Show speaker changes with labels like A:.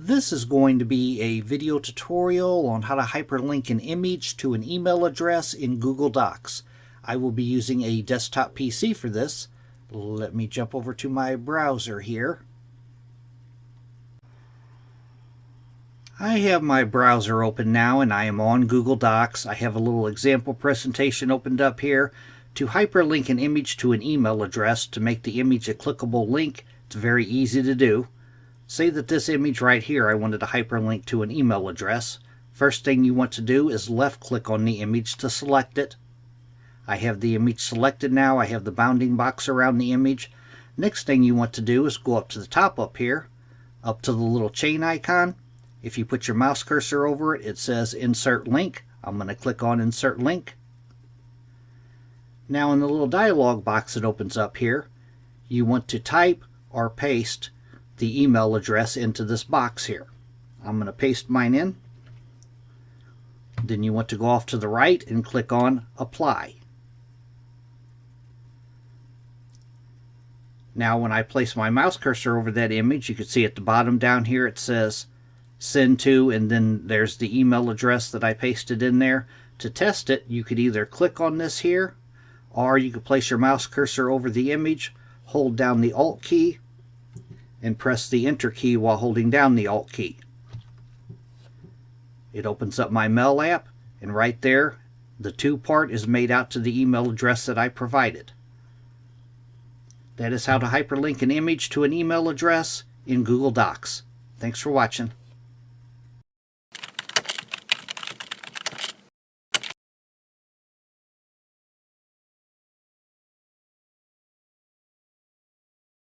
A: This is going to be a video tutorial on how to hyperlink an image to an email address in Google Docs. I will be using a desktop PC for this. Let me jump over to my browser here. I have my browser open now and I am on Google Docs. I have a little example presentation opened up here. To hyperlink an image to an email address to make the image a clickable link, it's very easy to do. Say that this image right here I wanted to hyperlink to an email address. First thing you want to do is left click on the image to select it. I have the image selected now. I have the bounding box around the image. Next thing you want to do is go up to the top up here, up to the little chain icon. If you put your mouse cursor over it, it says Insert Link. I'm going to click on Insert Link. Now in the little dialog box that opens up here, you want to type or paste the email address into this box here. I'm going to paste mine in. Then you want to go off to the right and click on Apply. Now when I place my mouse cursor over that image, you can see at the bottom down here it says Send to, and then there's the email address that I pasted in there. To test it, you could either click on this here, or you could place your mouse cursor over the image, hold down the Alt key, and press the Enter key while holding down the Alt key. It opens up my Mail app, and right there, the to part is made out to the email address that I provided. That is how to hyperlink an image to an email address in Google Docs. Thanks for watching.